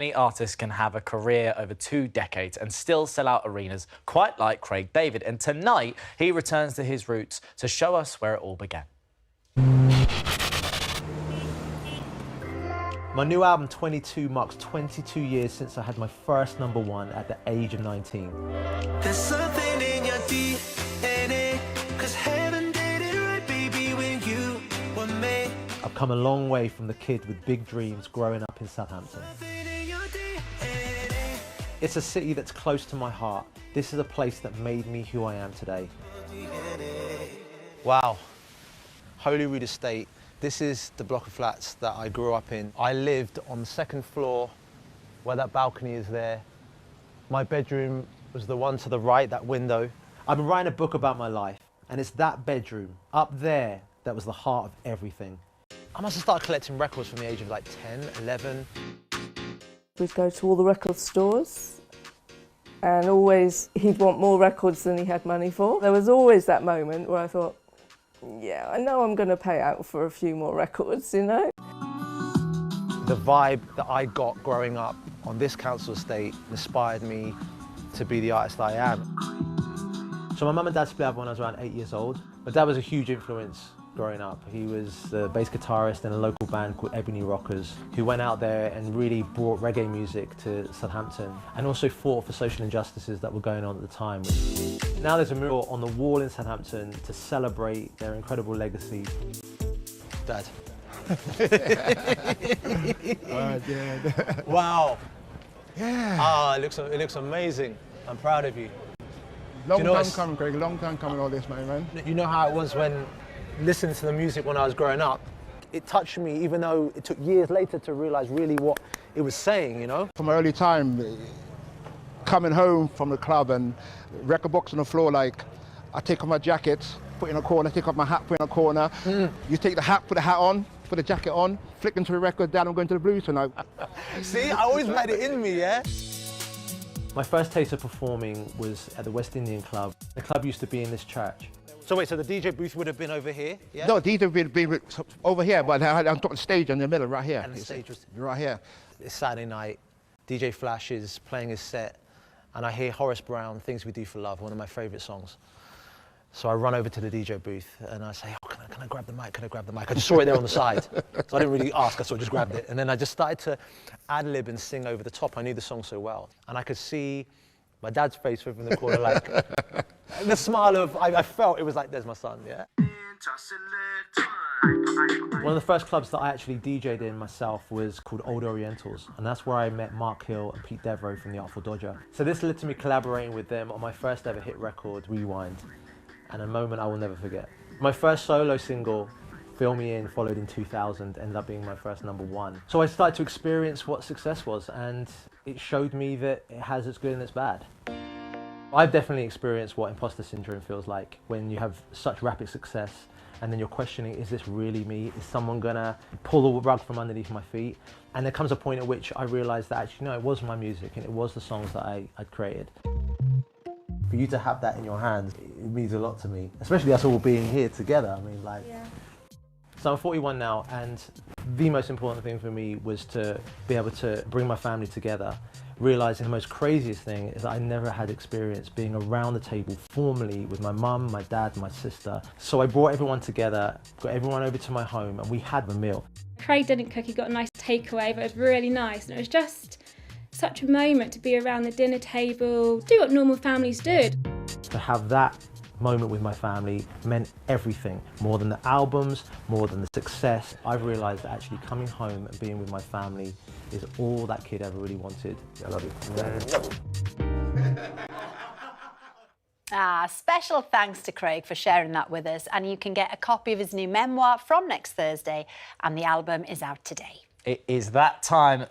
Many artists can have a career over 2 decades and still sell out arenas, quite like Craig David. And tonight, he returns to his roots to show us where it all began. My new album, 22, marks 22 years since I had my first #1 at the age of 19. There's something in your DNA, 'cause heaven did it right, baby, when you were made. I've come a long way from the kid with big dreams growing up in Southampton. It's a city that's close to my heart. This is a place that made me who I am today. Wow, Holyrood Estate. This is the block of flats that I grew up in. I lived on the 2nd floor where that balcony is there. My bedroom was the one to the right, that window. I've been writing a book about my life, and it's that bedroom up there that was the heart of everything. I must have started collecting records from the age of like 10, 11. We'd go to all the record stores and always he'd want more records than he had money for. There was always that moment where I thought, yeah, I know I'm going to pay out for a few more records, you know. The vibe that I got growing up on this council estate inspired me to be the artist I am. So my mum and dad split up when I was around 8 years old. My dad was a huge influence growing up. He was the bass guitarist in a local band called Ebony Rockers, who went out there and really brought reggae music to Southampton and also fought for social injustices that were going on at the time. Now there's a mural on the wall in Southampton to celebrate their incredible legacy. Dad. Oh, Dad. Wow. Yeah. Ah, it looks amazing. I'm proud of you. Long know time it's- coming, Craig. Long time coming, all this, my man. You know how it was when listening to the music when I was growing up? It touched me even though it took years later to realise really what it was saying, you know? From an early time, coming home from the club and record box on the floor, like, I take off my jacket, put it in a corner, take off my hat, put it in a corner. You take the hat, put the hat on, put the jacket on, flick into the record, Dad, I'm going to the blues tonight. See, I always had it in me, yeah? My first taste of performing was at the West Indian Club. The club used to be in this church. So wait, so the DJ booth would have been over here, yeah? No, these have been over here, but I had on top of the stage in the middle, right here. And the stage was... Right here. It's Saturday night, DJ Flash is playing his set, and I hear Horace Brown, Things We Do for Love, one of my favourite songs. So I run over to the DJ booth and I say, oh, can I grab the mic? Can I grab the mic? I just saw it there on the side. So I didn't really ask, I sort of just grabbed it. And then I just started to ad-lib and sing over the top. I knew the song so well. And I could see my dad's face from the corner, like, the smile of, I felt it was like, there's my son, yeah? One of the first clubs that I actually DJ'd in myself was called Old Orientals, and that's where I met Mark Hill and Pete Devereaux from the Artful Dodger. So this led to me collaborating with them on my first ever hit record, Rewind, and a moment I will never forget. My first solo single, Fill Me In, followed in 2000, ended up being my first #1. So I started to experience what success was, and it showed me that it has its good and its bad. I've definitely experienced what imposter syndrome feels like when you have such rapid success and then you're questioning, is this really me? Is someone gonna pull the rug from underneath my feet? And there comes a point at which I realized that actually, no, it was my music and it was the songs that I'd created. For you to have that in your hands, it means a lot to me, especially us all being here together. I mean, like, Yeah. So I'm 41 now, and the most important thing for me was to be able to bring my family together, realizing the most craziest thing is that I never had experience being around the table formally with my mum, my dad, my sister. So I brought everyone together, got everyone over to my home, and we had a meal. Craig didn't cook, he got a nice takeaway, but it was really nice, and it was just such a moment to be around the dinner table, do what normal families do. To have that moment with my family meant everything, more than the albums, more than the success. I've realised that actually coming home and being with my family is all that kid ever really wanted. I love you. Special thanks to Craig for sharing that with us, and you can get a copy of his new memoir from next Thursday, and the album is out today. It is that time of